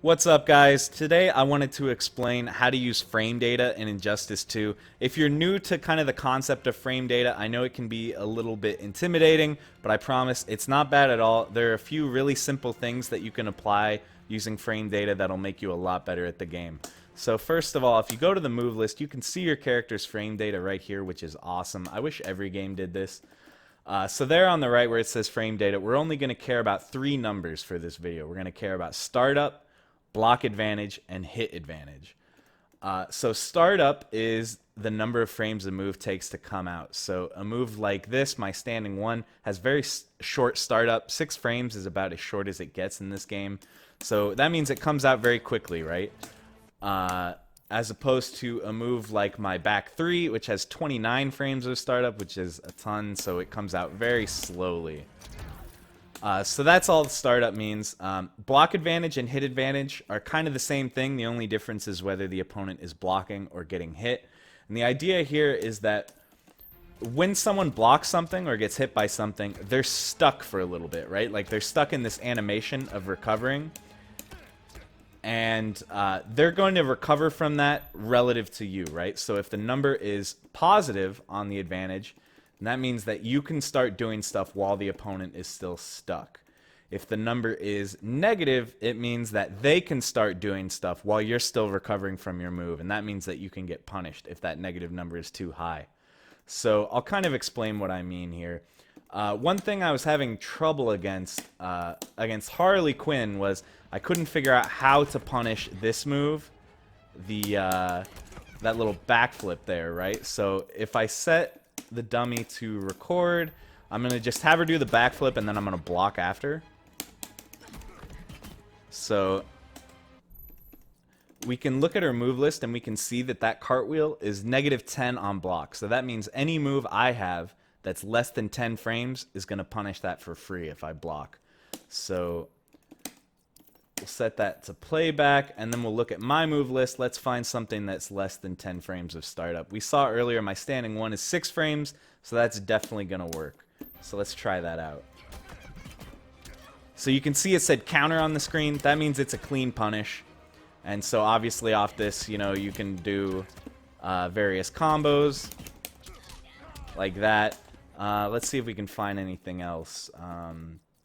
What's up, guys? Today I wanted to explain how to use frame data in Injustice 2. If you're new to kind of the concept of frame data, I know it can be a little bit intimidating, but I promise it's not bad at all. There are a few really simple things that you can apply using frame data that'll make you a lot better at the game. So first of all, if you go to the move list, you can see your character's frame data right here, which is awesome. I wish every game did this. So there on the right where it says frame data, we're only going to care about 3 numbers for this video. We're going to care about startup, block advantage, and hit advantage. So startup is the number of frames a move takes to come out. So a move like this, my standing 1, has very short startup. 6 frames is about as short as it gets in this game. So that means it comes out very quickly, right? As opposed to a move like my back 3, which has 29 frames of startup, which is a ton, so it comes out very slowly. So that's all the startup means. Block advantage and hit advantage are kind of the same thing. The only difference is whether the opponent is blocking or getting hit. And the idea here is that when someone blocks something or gets hit by something, they're stuck for a little bit, right? Like they're stuck in this animation of recovering. And they're going to recover from that relative to you, right? So if the number is positive on the advantage, and that means that you can start doing stuff while the opponent is still stuck. If the number is negative, it means that they can start doing stuff while you're still recovering from your move. And that means that you can get punished if that negative number is too high. So I'll kind of explain what I mean here. One thing I was having trouble against Harley Quinn was I couldn't figure out how to punish this move, that little backflip there, right? So if I set the dummy to record, I'm going to just have her do the backflip and then I'm going to block after. So we can look at her move list and we can see that that cartwheel is -10 on block. So that means any move I have that's less than 10 frames is going to punish that for free if I block. So we'll set that to playback, and then we'll look at my move list. Let's find something that's less than 10 frames of startup. We saw earlier my standing 1 is 6 frames, so that's definitely going to work. So let's try that out. So you can see it said counter on the screen. That means it's a clean punish. And so obviously off this, you know, you can do various combos like that. Let's see if we can find anything else.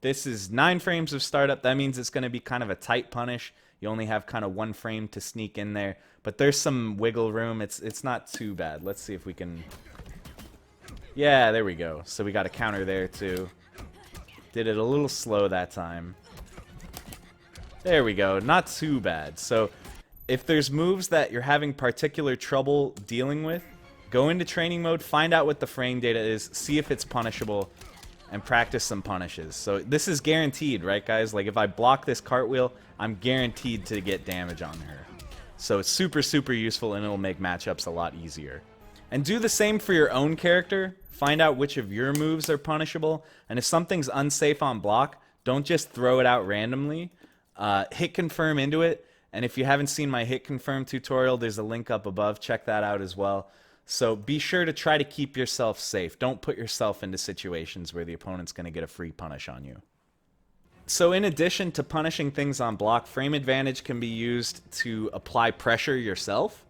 This is 9 frames of startup. That means it's going to be kind of a tight punish. You only have kind of 1 frame to sneak in there. But there's some wiggle room. It's not too bad. Let's see if we can... Yeah, there we go. So we got a counter there too. Did it a little slow that time. There we go. Not too bad. So if there's moves that you're having particular trouble dealing with, go into training mode, find out what the frame data is, see if it's punishable, and practice some punishes. So this is guaranteed, right, guys? Like if I block this cartwheel, I'm guaranteed to get damage on her. So it's super, super useful, and it'll make matchups a lot easier. And do the same for your own character. Find out which of your moves are punishable. And if something's unsafe on block, don't just throw it out randomly. Hit confirm into it. And if you haven't seen my hit confirm tutorial, there's a link up above. Check that out as well. So be sure to try to keep yourself safe. Don't put yourself into situations where the opponent's going to get a free punish on you. So in addition to punishing things on block, frame advantage can be used to apply pressure yourself.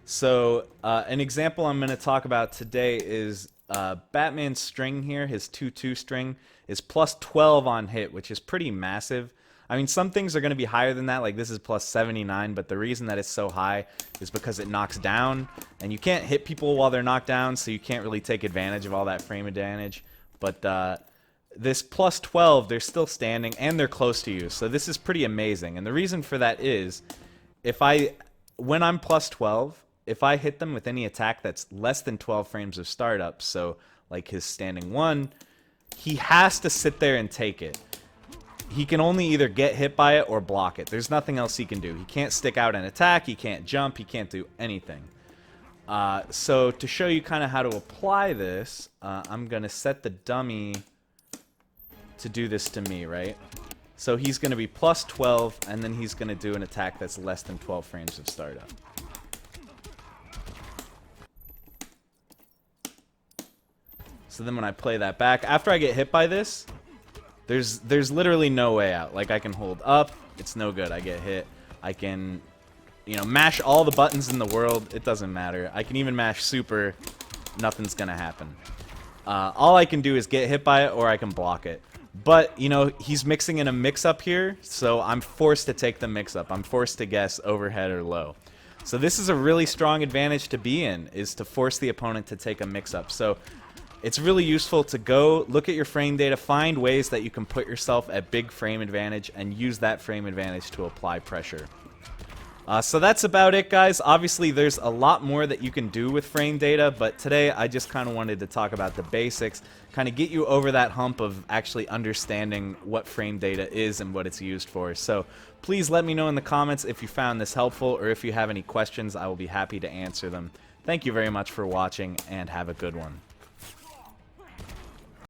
So an example I'm going to talk about today is Batman's string here. His 2-2 string is plus 12 on hit, which is pretty massive. I mean, some things are going to be higher than that, like this is plus 79, but the reason that it's so high is because it knocks down, and you can't hit people while they're knocked down, so you can't really take advantage of all that frame advantage. But this plus 12, they're still standing, and they're close to you, so this is pretty amazing. And the reason for that is, when I'm plus 12, if I hit them with any attack that's less than 12 frames of startup, so like his standing 1, he has to sit there and take it. He can only either get hit by it or block it. There's nothing else he can do. He can't stick out and attack. He can't jump. He can't do anything. So to show you kind of how to apply this, I'm going to set the dummy to do this to me, right? So he's going to be plus 12, and then he's going to do an attack that's less than 12 frames of startup. So then when I play that back, after I get hit by this, there's literally no way out. Like I can hold up, it's no good, I get hit. I can, you know, mash all the buttons in the world. It doesn't matter. I can even mash super. Nothing's gonna happen. All I can do is get hit by it, or I can block it. But, you know, he's mixing in a mix-up here, so I'm forced to take the mix-up. I'm forced to guess overhead or low. So this is a really strong advantage to be in, is to force the opponent to take a mix-up. So it's really useful to go look at your frame data, find ways that you can put yourself at big frame advantage, and use that frame advantage to apply pressure. So that's about it, guys. Obviously, there's a lot more that you can do with frame data, but today I just kind of wanted to talk about the basics, kind of get you over that hump of actually understanding what frame data is and what it's used for. So please let me know in the comments if you found this helpful, or if you have any questions. I will be happy to answer them. Thank you very much for watching, and have a good one.